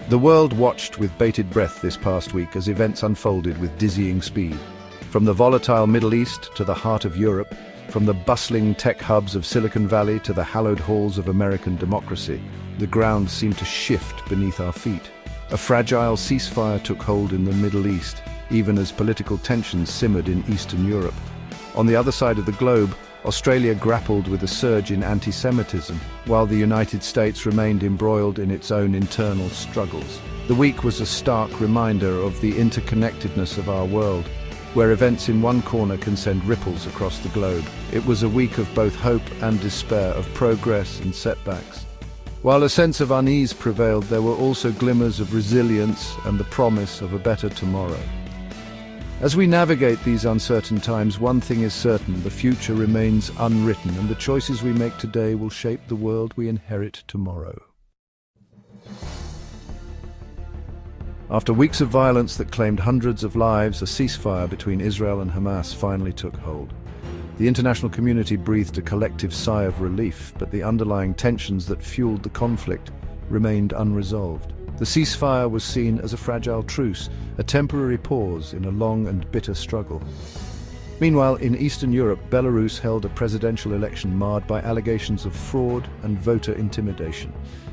The world watched with bated breath this past week as events unfolded with dizzying speed. From the volatile Middle East to the heart of Europe, from the bustling tech hubs of Silicon Valley to the hallowed halls of American democracy, the ground seemed to shift beneath our feet. A fragile ceasefire took hold in the Middle East, even as political tensions simmered in Eastern Europe. On the other side of the globe, Australia grappled with a surge in anti-Semitism, while the United States remained embroiled in its own internal struggles. The week was a stark reminder of the interconnectedness of our world, where events in one corner can send ripples across the globe. It was a week of both hope and despair, of progress and setbacks. While a sense of unease prevailed, there were also glimmers of resilience and the promise of a better tomorrow. As we navigate these uncertain times, one thing is certain: the future remains unwritten, and the choices we make today will shape the world we inherit tomorrow. After weeks of violence that claimed hundreds of lives, a ceasefire between Israel and Hamas finally took hold. The international community breathed a collective sigh of relief, but the underlying tensions that fueled the conflict remained unresolved. The ceasefire was seen as a fragile truce, a temporary pause in a long and bitter struggle. Meanwhile, in Eastern Europe, Belarus held a presidential election marred by allegations of fraud and voter intimidation.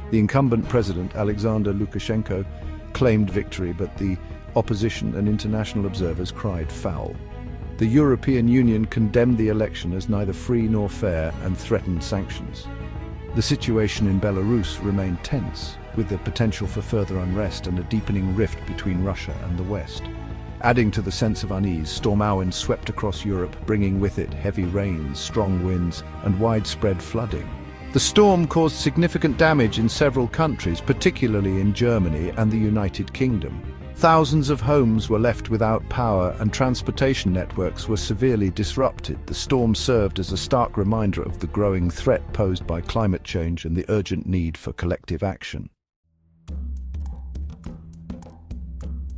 The incumbent president, Alexander Lukashenko, claimed victory, but the opposition and international observers cried foul. The European Union condemned the election as neither free nor fair and threatened sanctions. The situation in Belarus remained tense, with the potential for further unrest and a deepening rift between Russia and the West. Adding to the sense of unease, Storm Éowyn swept across Europe, bringing with it heavy rains, strong winds, and widespread flooding. The storm caused significant damage in several countries, particularly in Germany and the United Kingdom. Thousands of homes were left without power and transportation networks were severely disrupted. The storm served as a stark reminder of the growing threat posed by climate change and the urgent need for collective action.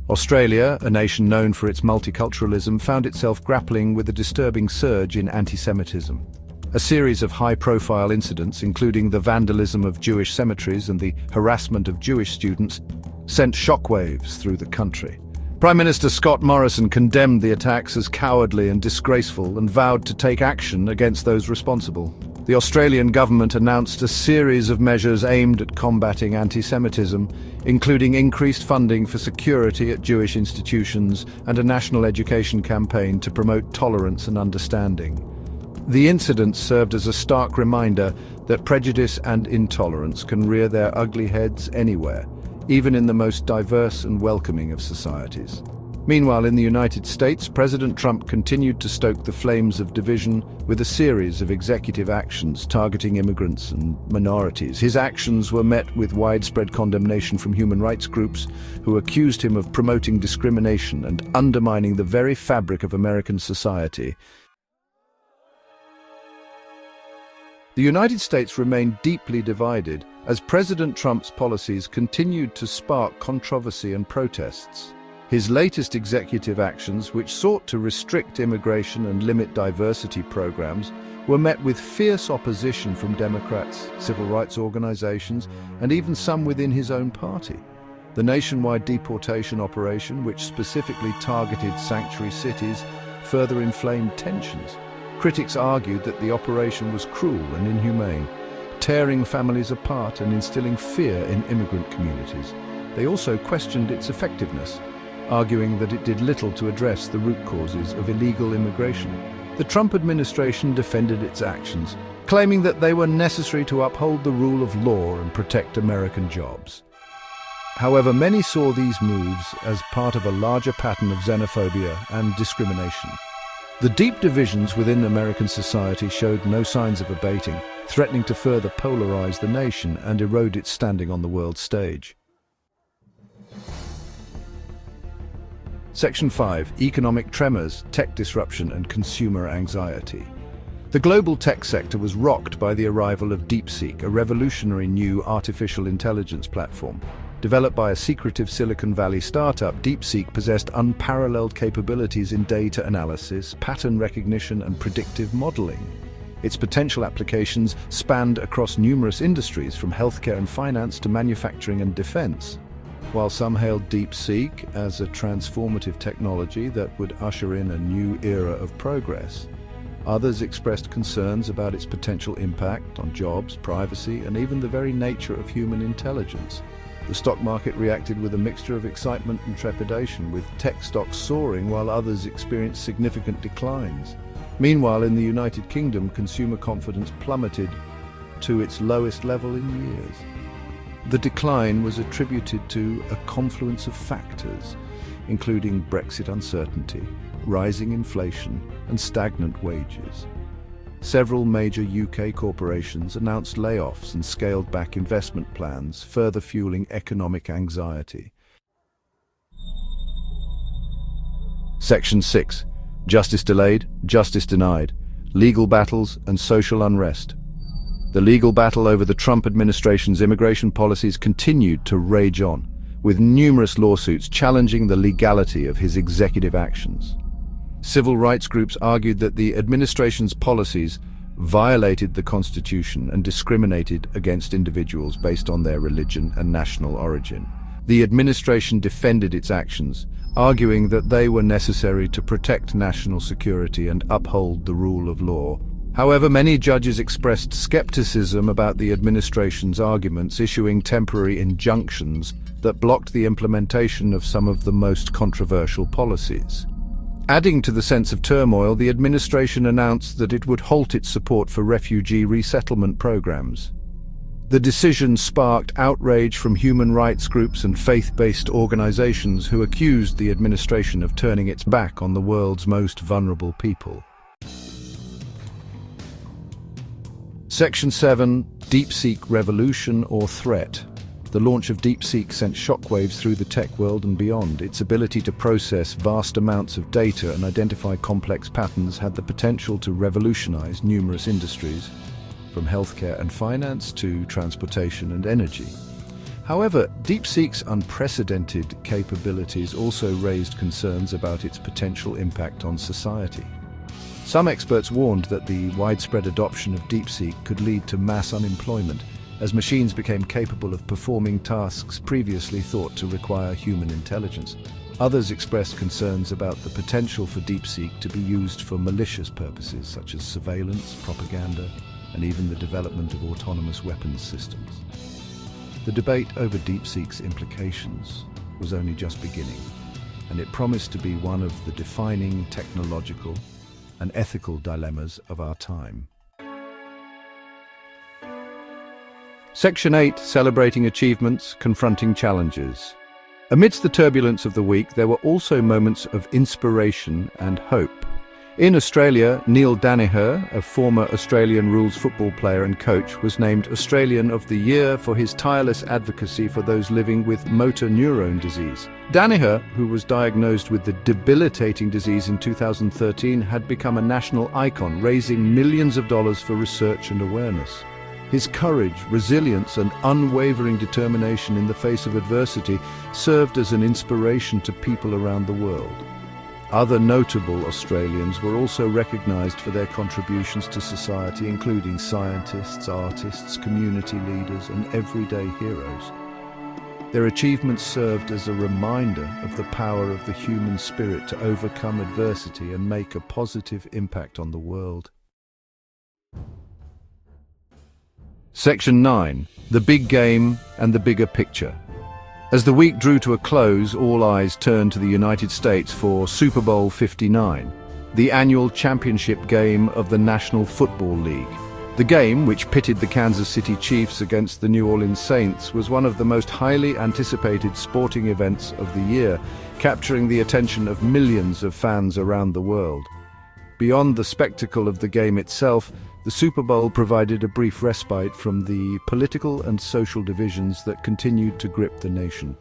Australia, a nation known for its multiculturalism, found itself grappling with a disturbing surge in anti-Semitism. A series of high-profile incidents, including the vandalism of Jewish cemeteries and the harassment of Jewish students, sent shockwaves through the country. Prime Minister Scott Morrison condemned the attacks as cowardly and disgraceful and vowed to take action against those responsible. The Australian government announced a series of measures aimed at combating anti-Semitism, including increased funding for security at Jewish institutions and a national education campaign to promote tolerance and understanding. The incidents served as a stark reminder that prejudice and intolerance can rear their ugly heads anywhere, even in the most diverse and welcoming of societies. Meanwhile, in the United States, President Trump continued to stoke the flames of division with a series of executive actions targeting immigrants and minorities. His actions were met with widespread condemnation from human rights groups who accused him of promoting discrimination and undermining the very fabric of American society. The United States remained deeply divided as President Trump's policies continued to spark controversy and protests. His latest executive actions, which sought to restrict immigration and limit diversity programs, were met with fierce opposition from Democrats, civil rights organizations, and even some within his own party. The nationwide deportation operation, which specifically targeted sanctuary cities, further inflamed tensions. Critics argued that the operation was cruel and inhumane, tearing families apart and instilling fear in immigrant communities. They also questioned its effectiveness, arguing that it did little to address the root causes of illegal immigration. The Trump administration defended its actions, claiming that they were necessary to uphold the rule of law and protect American jobs. However, many saw these moves as part of a larger pattern of xenophobia and discrimination. The deep divisions within American society showed no signs of abating, threatening to further polarize the nation and erode its standing on the world stage. Section 5. Economic tremors, tech disruption and consumer anxiety. The global tech sector was rocked by the arrival of DeepSeek, a revolutionary new artificial intelligence platform. Developed by a secretive Silicon Valley startup, DeepSeek possessed unparalleled capabilities in data analysis, pattern recognition and predictive modeling. Its potential applications spanned across numerous industries, from healthcare and finance to manufacturing and defense. While some hailed DeepSeek as a transformative technology that would usher in a new era of progress, others expressed concerns about its potential impact on jobs, privacy, and even the very nature of human intelligence. The stock market reacted with a mixture of excitement and trepidation, with tech stocks soaring while others experienced significant declines. Meanwhile, in the United Kingdom, consumer confidence plummeted to its lowest level in years. The decline was attributed to a confluence of factors, including Brexit uncertainty, rising inflation, and stagnant wages. Several major UK corporations announced layoffs and scaled back investment plans, further fueling economic anxiety. Section 6. Justice delayed, justice denied. Legal battles and social unrest. The legal battle over the Trump administration's immigration policies continued to rage on, with numerous lawsuits challenging the legality of his executive actions. Civil rights groups argued that the administration's policies violated the Constitution and discriminated against individuals based on their religion and national origin. The administration defended its actions, arguing that they were necessary to protect national security and uphold the rule of law. However, many judges expressed skepticism about the administration's arguments, issuing temporary injunctions that blocked the implementation of some of the most controversial policies. Adding to the sense of turmoil, the administration announced that it would halt its support for refugee resettlement programs. The decision sparked outrage from human rights groups and faith-based organizations who accused the administration of turning its back on the world's most vulnerable people. Section 7. DeepSeek revolution or threat. The launch of DeepSeek sent shockwaves through the tech world and beyond. Its ability to process vast amounts of data and identify complex patterns had the potential to revolutionize numerous industries, from healthcare and finance to transportation and energy. However, DeepSeek's unprecedented capabilities also raised concerns about its potential impact on society. Some experts warned that the widespread adoption of DeepSeek could lead to mass unemployment, as machines became capable of performing tasks previously thought to require human intelligence. Others expressed concerns about the potential for DeepSeek to be used for malicious purposes such as surveillance, propaganda, and even the development of autonomous weapons systems. The debate over DeepSeek's implications was only just beginning, and it promised to be one of the defining technological and ethical dilemmas of our time. Section 8. Celebrating achievements, confronting challenges. Amidst the turbulence of the week, there were also moments of inspiration and hope. In Australia, Neil Daniher, a former Australian rules football player and coach, was named Australian of the Year for his tireless advocacy for those living with motor neurone disease. Daniher, who was diagnosed with the debilitating disease in 2013, had become a national icon, raising millions of dollars for research and awareness. His courage, resilience, and unwavering determination in the face of adversity served as an inspiration to people around the world. Other notable Australians were also recognised for their contributions to society, including scientists, artists, community leaders, and everyday heroes. Their achievements served as a reminder of the power of the human spirit to overcome adversity and make a positive impact on the world. Section 9. The Big Game and the Bigger Picture. As the week drew to a close, all eyes turned to the United States for Super Bowl 59, the annual championship game of the National Football League. The game, which pitted the Kansas City Chiefs against the New Orleans Saints, was one of the most highly anticipated sporting events of the year, capturing the attention of millions of fans around the world. Beyond the spectacle of the game itself, the Super Bowl provided a brief respite from the political and social divisions that continued to grip the nation.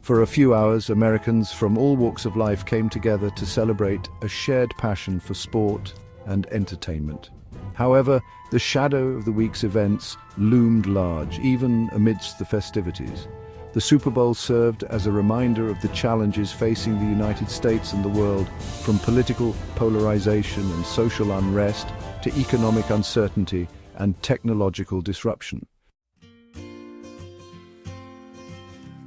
For a few hours, Americans from all walks of life came together to celebrate a shared passion for sport and entertainment. However, the shadow of the week's events loomed large, even amidst the festivities. The Super Bowl served as a reminder of the challenges facing the United States and the world, from political polarization and social unrest to economic uncertainty and technological disruption.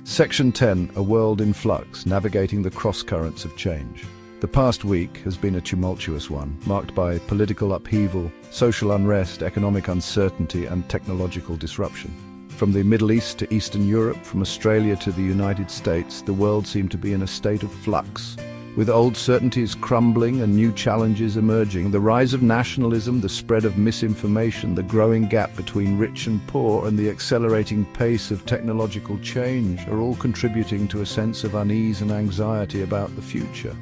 Section 10, A World in Flux, Navigating the Cross-Currents of Change. The past week has been a tumultuous one, marked by political upheaval, social unrest, economic uncertainty, and technological disruption. From the Middle East to Eastern Europe, from Australia to the United States, the world seemed to be in a state of flux. With old certainties crumbling and new challenges emerging, the rise of nationalism, the spread of misinformation, the growing gap between rich and poor, and the accelerating pace of technological change are all contributing to a sense of unease and anxiety about the future.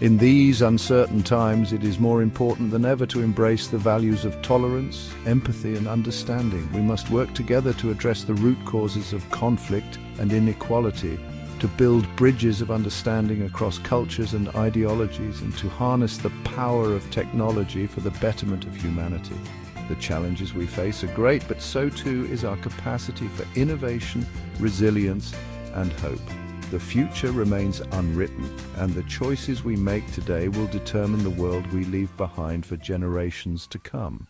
In these uncertain times, it is more important than ever to embrace the values of tolerance, empathy, and understanding. We must work together to address the root causes of conflict and inequality, to build bridges of understanding across cultures and ideologies, and to harness the power of technology for the betterment of humanity. The challenges we face are great, but so too is our capacity for innovation, resilience, and hope. The future remains unwritten, and the choices we make today will determine the world we leave behind for generations to come.